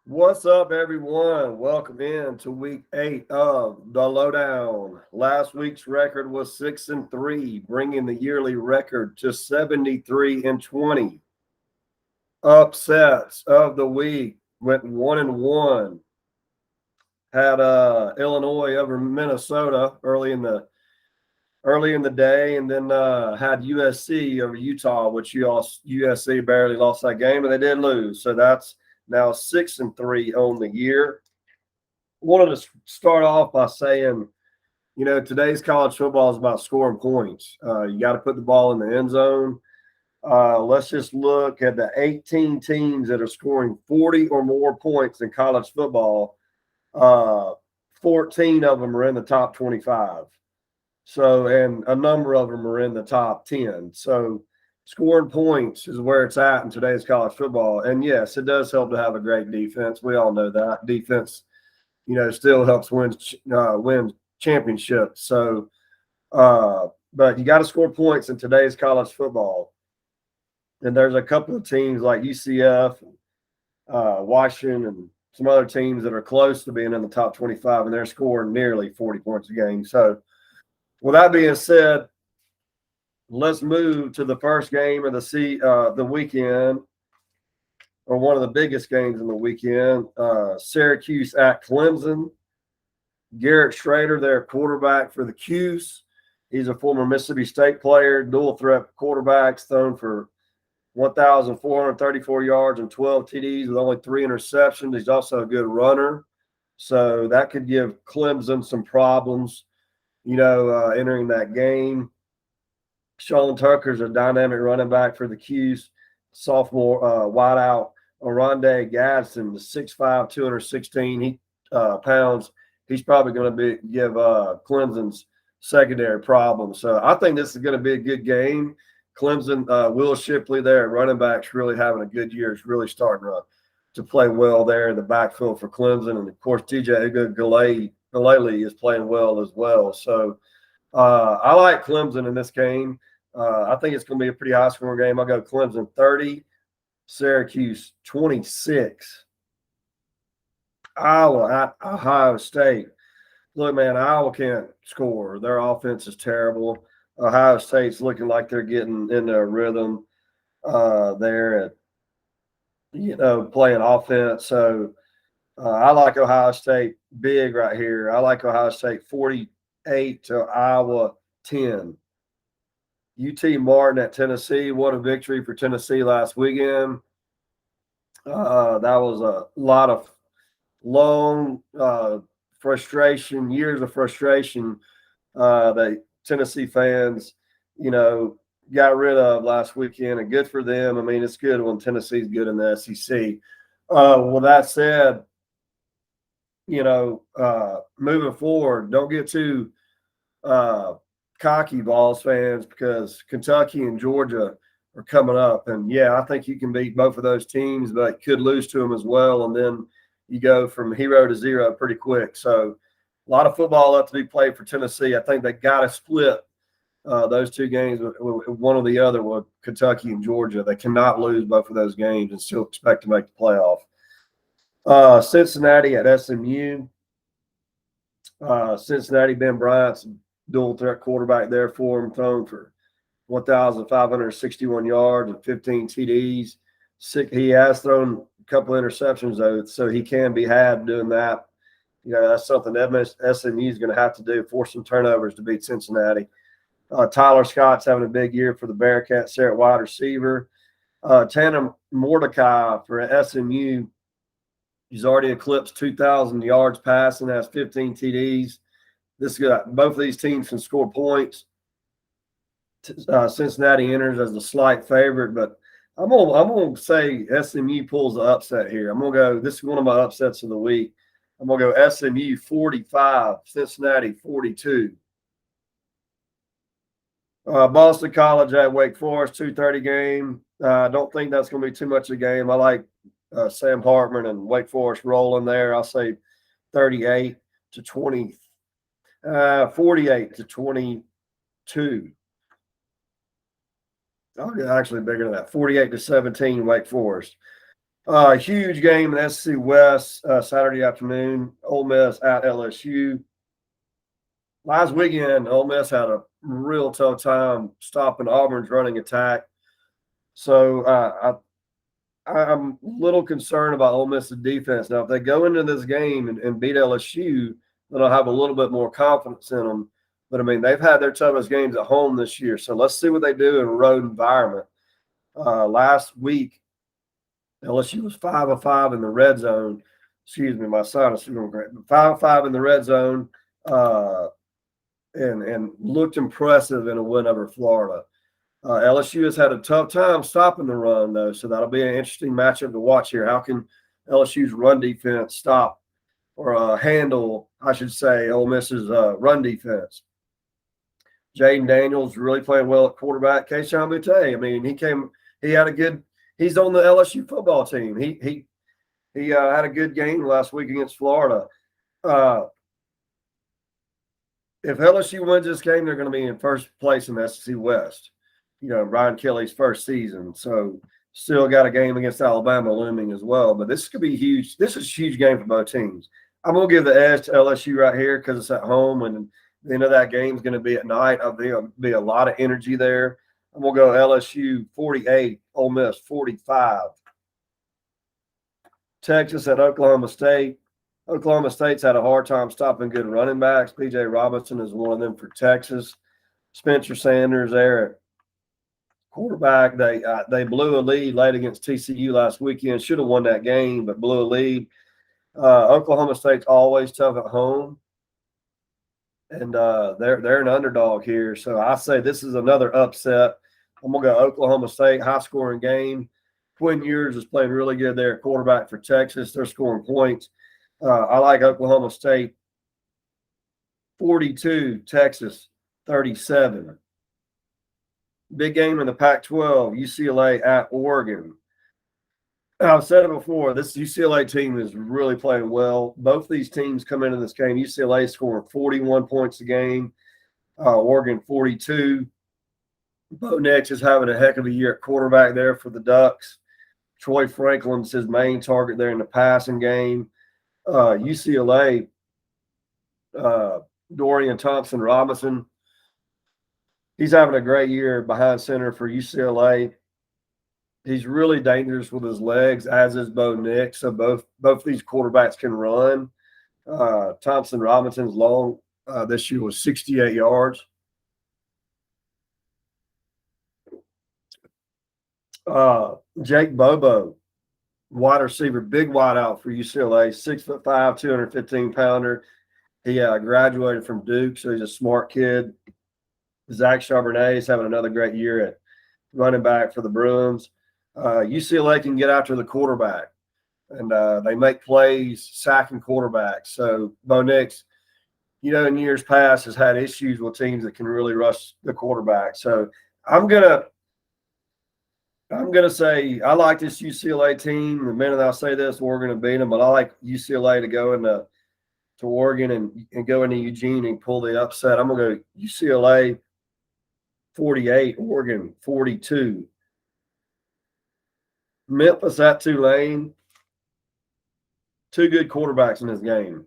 What's up, everyone? Welcome in to week 8 of the Lowdown. Last week's record was 6-3, bringing the yearly record to 73-20. Upsets of the week went 1-1. Had Illinois over Minnesota early in the day, and then had USC over Utah, which USC barely lost that game, and they did lose. So that's now 6-3 on the year. Wanted to start off by saying, today's college football is about scoring points. You got to put the ball in the end zone. Let's just look at the 18 teams that are scoring 40 or more points in college football. 14 of them are in the top 25. So, and a number of them are in the top 10. So, scoring points is where it's at in today's college football. And yes, it does help to have a great defense. We all know that defense, still helps win championships. So, but you got to score points in today's college football. And there's a couple of teams like UCF, Washington, and some other teams that are close to being in the top 25, and they're scoring nearly 40 points a game. So, with that being said, let's move to the first game of the weekend, or one of the biggest games in the weekend. Syracuse at Clemson. Garrett Schrader, their quarterback for the Cuse. He's a former Mississippi State player, dual threat quarterbacks, thrown for 1,434 yards and 12 TDs with only 3 interceptions. He's also a good runner. So that could give Clemson some problems, entering that game. Sean Tucker's a dynamic running back for the Cuse. Sophomore wideout Oronde Gadsden, 6'5", 216 pounds. He's probably going to give Clemson's secondary problems. So I think this is going to be a good game. Clemson, Will Shipley there at running back's really having a good year. It's really starting to play well there in the backfield for Clemson. And, of course, TJ Galele is playing well as well. So I like Clemson in this game. I think it's going to be a pretty high-scoring game. I'll go Clemson 30, Syracuse 26. Iowa at Ohio State. Look, man, Iowa can't score. Their offense is terrible. Ohio State's looking like they're getting into a rhythm there at, playing offense. So I like Ohio State big right here. I like Ohio State 48 to Iowa 10. UT Martin at Tennessee. What a victory for Tennessee last weekend. That was a lot of long frustration, years of frustration that Tennessee fans, got rid of last weekend, and good for them. I mean, it's good when Tennessee's good in the SEC. With that said, moving forward, don't get too cocky, Vols fans, because Kentucky and Georgia are coming up. And, yeah, I think you can beat both of those teams, but could lose to them as well. And then you go from hero to zero pretty quick. So a lot of football left to be played for Tennessee. I think they got to split those two games, one or the other, with Kentucky and Georgia. They cannot lose both of those games and still expect to make the playoff. Cincinnati at SMU. Cincinnati, Ben Bryant's dual threat quarterback there for him, thrown for 1,561 yards and 15 TDs. He has thrown a couple of interceptions, though, so he can be had doing that. That's something that SMU is going to have to do, force some turnovers to beat Cincinnati. Tyler Scott's having a big year for the Bearcats there at wide receiver. Tanner Mordecai for SMU. He's already eclipsed 2,000 yards passing, has 15 TDs. Both of these teams can score points. Cincinnati enters as a slight favorite, but I'm gonna say SMU pulls the upset here. I'm gonna go. This is one of my upsets of the week. I'm gonna go SMU 45, Cincinnati 42. Boston College at Wake Forest 2:30 game. I don't think that's gonna be too much of a game. I like Sam Hartman and Wake Forest rolling there. I'll say 38 to 20, 48 to 22. I'll get actually bigger than that. 48 to 17, Wake Forest. Huge game in SEC West Saturday afternoon. Ole Miss at LSU. Last weekend, Ole Miss had a real tough time stopping Auburn's running attack. So I'm a little concerned about Ole Miss's defense. Now, if they go into this game and beat LSU, then I'll have a little bit more confidence in them. But, I mean, they've had their toughest games at home this year. So let's see what they do in a road environment. Last week, LSU was 5 of 5 in the red zone. Excuse me, my sinus is going great. 5 of 5 in the red zone and looked impressive in a win over Florida. LSU has had a tough time stopping the run, though, so that'll be an interesting matchup to watch here. How can LSU's run defense stop or handle, I should say, Ole Miss's run defense? Jaden Daniels really playing well at quarterback. Keishawn Butte, I mean, he's on the LSU football team. He had a good game last week against Florida. If LSU wins this game, they're going to be in first place in the SEC West. Brian Kelly's first season. So still got a game against Alabama looming as well. But this could be huge. This is a huge game for both teams. I'm going to give the edge to LSU right here because it's at home and the end of that game is going to be at night. There'll be a lot of energy there. I'm going to go LSU 48, Ole Miss 45. Texas at Oklahoma State. Oklahoma State's had a hard time stopping good running backs. P.J. Robinson is one of them for Texas. Spencer Sanders there at quarterback. They blew a lead late against TCU last weekend. Should have won that game, but blew a lead. Oklahoma State's always tough at home, and they're an underdog here. So I say this is another upset. I'm gonna go Oklahoma State, high scoring game. Quinn Ewers is playing really good there at quarterback for Texas. They're scoring points. I like Oklahoma State 42, Texas 37. Big game in the Pac-12, UCLA at Oregon. I've said it before, this UCLA team is really playing well. Both these teams come into this game. UCLA scoring 41 points a game, Oregon 42. Bo Nix is having a heck of a year at quarterback there for the Ducks. Troy Franklin's his main target there in the passing game. UCLA, Dorian Thompson-Robinson, he's having a great year behind center for UCLA. He's really dangerous with his legs, as is Bo Nix. So both these quarterbacks can run. Thompson-Robinson's long this year was 68 yards. Jake Bobo, wide receiver, big wide out for UCLA, 6'5", 215-pounder. He graduated from Duke, so he's a smart kid. Zach Charbonnet is having another great year at running back for the Bruins. UCLA can get after the quarterback, and they make plays sacking quarterbacks. So Bo Nix, in years past has had issues with teams that can really rush the quarterback. So I'm gonna say I like this UCLA team. The minute I say this, we're going to beat them. But I like UCLA to go into Oregon and go into Eugene and pull the upset. I'm going to go UCLA 48, Oregon 42. Memphis at Tulane. Two good quarterbacks in this game.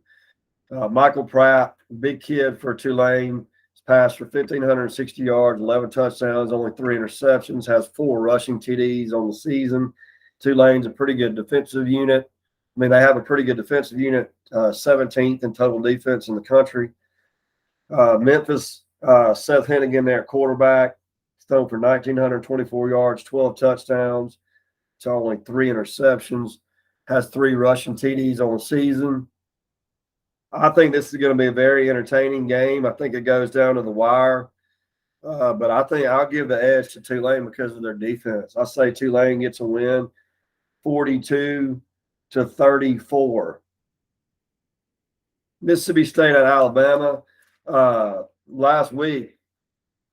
Michael Pratt, big kid for Tulane. Passed for 1,560 yards, 11 touchdowns, only 3 interceptions, has 4 rushing TDs on the season. Tulane's a pretty good defensive unit. I mean, they have a pretty good defensive unit, 17th in total defense in the country. Memphis, Seth Hennigan there at quarterback. He's thrown for 1,924 yards, 12 touchdowns. It's only 3 interceptions, has 3 rushing TDs on the season. I think this is going to be a very entertaining game. I think it goes down to the wire. But I think I'll give the edge to Tulane because of their defense. I say Tulane gets a win 42-34. Mississippi State at Alabama. Last week,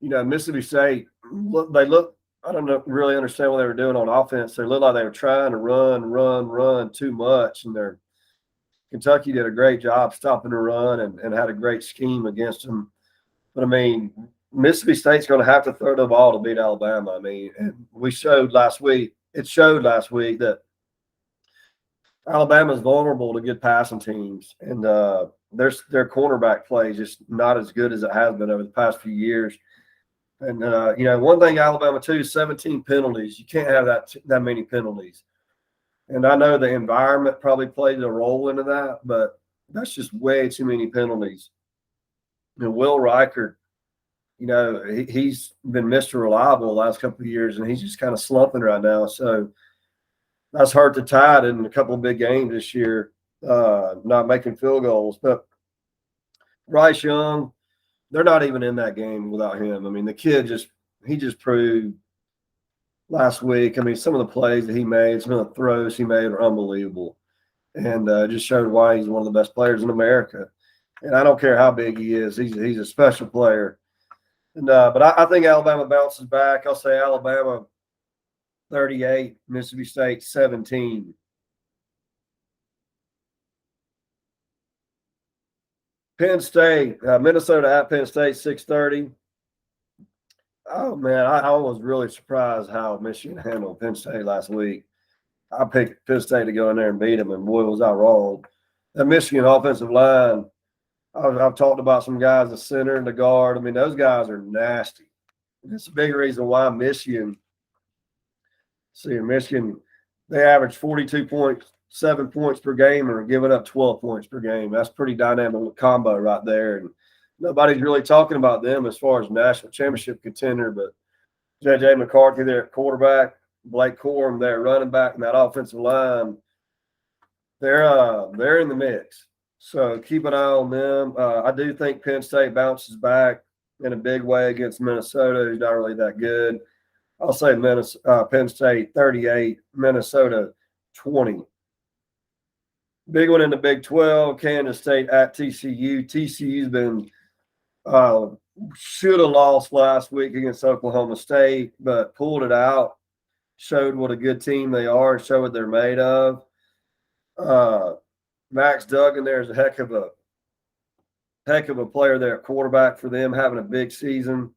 Mississippi State, I don't really understand what they were doing on offense. They looked like they were trying to run too much, and Kentucky did a great job stopping the run and had a great scheme against them. But, I mean, Mississippi State's going to have to throw the ball to beat Alabama. I mean, and it showed last week that Alabama's vulnerable to good passing teams, and their cornerback play is just not as good as it has been over the past few years. And one thing Alabama too is 17 penalties. You can't have that many penalties. And I know the environment probably played a role into that, but that's just way too many penalties. And Will Riker, he's been Mr. Reliable the last couple of years, and he's just kind of slumping right now. So that's hurt the Tide in a couple of big games this year, not making field goals. But Bryce Young, they're not even in that game without him. I mean, the kid just proved last week. I mean, some of the plays that he made, some of the throws he made are unbelievable, and just showed why he's one of the best players in America. And I don't care how big he is; he's a special player. And but I think Alabama bounces back. I'll say Alabama 38, Mississippi State 17. Penn State, Minnesota at Penn State 6:30. Oh man, I was really surprised how Michigan handled Penn State last week. I picked Penn State to go in there and beat them, and boy, was I wrong. The Michigan offensive line, I've talked about some guys, the center and the guard. I mean, those guys are nasty. It's a big reason why Michigan, they average 42.7 points per game and are giving up 12 points per game. That's pretty dynamic combo right there. And nobody's really talking about them as far as national championship contender, but J.J. McCarthy there at quarterback, Blake Corum there running back, and that offensive line, they're in the mix. So keep an eye on them. I do think Penn State bounces back in a big way against Minnesota, who's not really that good. I'll say Penn State 38, Minnesota 20. Big one in the Big 12, Kansas State at TCU. TCU's been should have lost last week against Oklahoma State, but pulled it out, showed what a good team they are, showed what they're made of. Max Duggan there is a heck of a player there at quarterback for them, having a big season.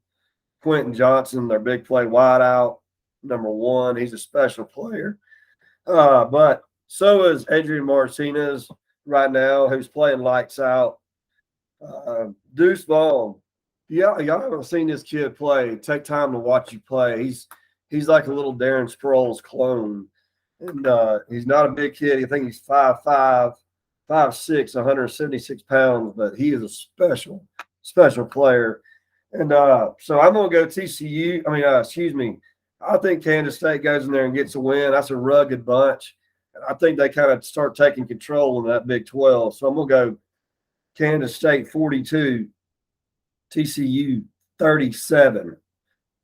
Quentin Johnson, their big play wideout, number one. He's a special player. But so is Adrian Martinez right now, who's playing lights out. Deuce Vaughn. Y'all haven't seen this kid play. Take time to watch you play. He's like a little Darren Sproles clone. And he's not a big kid. I think he's 5'5", 5'6", 176 pounds, but he is a special player. And so I'm going to go TCU. I think Kansas State goes in there and gets a win. That's a rugged bunch. And I think they kind of start taking control in that Big 12. So I'm going to go Kansas State 42, TCU 37.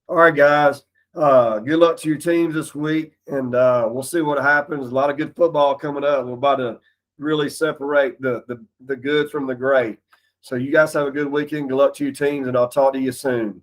All right, guys. Good luck to your teams this week, and we'll see what happens. A lot of good football coming up. We're about to really separate the good from the great. So you guys have a good weekend. Good luck to your teams, and I'll talk to you soon.